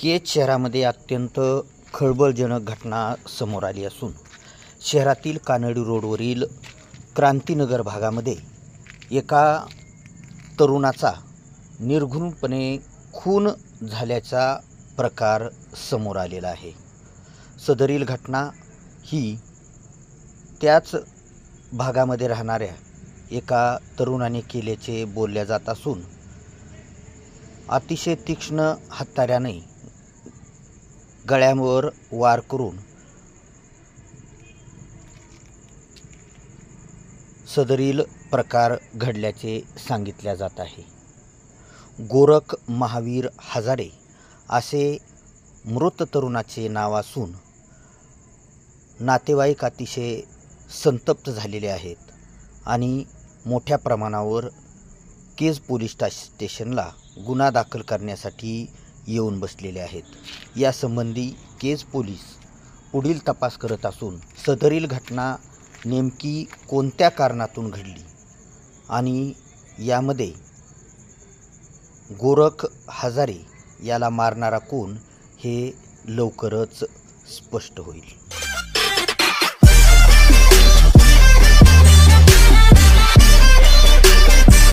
केज शहरामध्ये अत्यंत खळबळजनक घटना समोर आली असून शहरातील कानडी रोडवरील क्रांतीनगर भागामध्ये एका तरुणाचा निर्घृणपणे खून झाल्याचा प्रकार समोर आलेला आहे। सदरील घटना ही त्याच भागामध्ये राहणाऱ्या एका तरुणाने केल्याचे बोलल्या जात असून अतिशय तीक्ष्ण हत्याराने गळ्यावर वार करून सदरील प्रकार घडल्याचे सांगितले जात आहे। गोरख महावीर हजारे असे मृत तरुणाचे नाव असून नातेवाईक अतिशय संतप्त झालेले आहेत आणि मोठ्या प्रमाणावर केज पोलीस स्टेशनला गुन्हा दाखल करण्यासाठी येऊन बसलेले आहेत। यासंबंधी केज पोलीस पुढील तपास करत असून सदरील घटना नेमकी कोणत्या कारणातून घडली आणि यामध्ये गोरख हजारे याला मारणारा कोण हे लवकरच स्पष्ट होईल।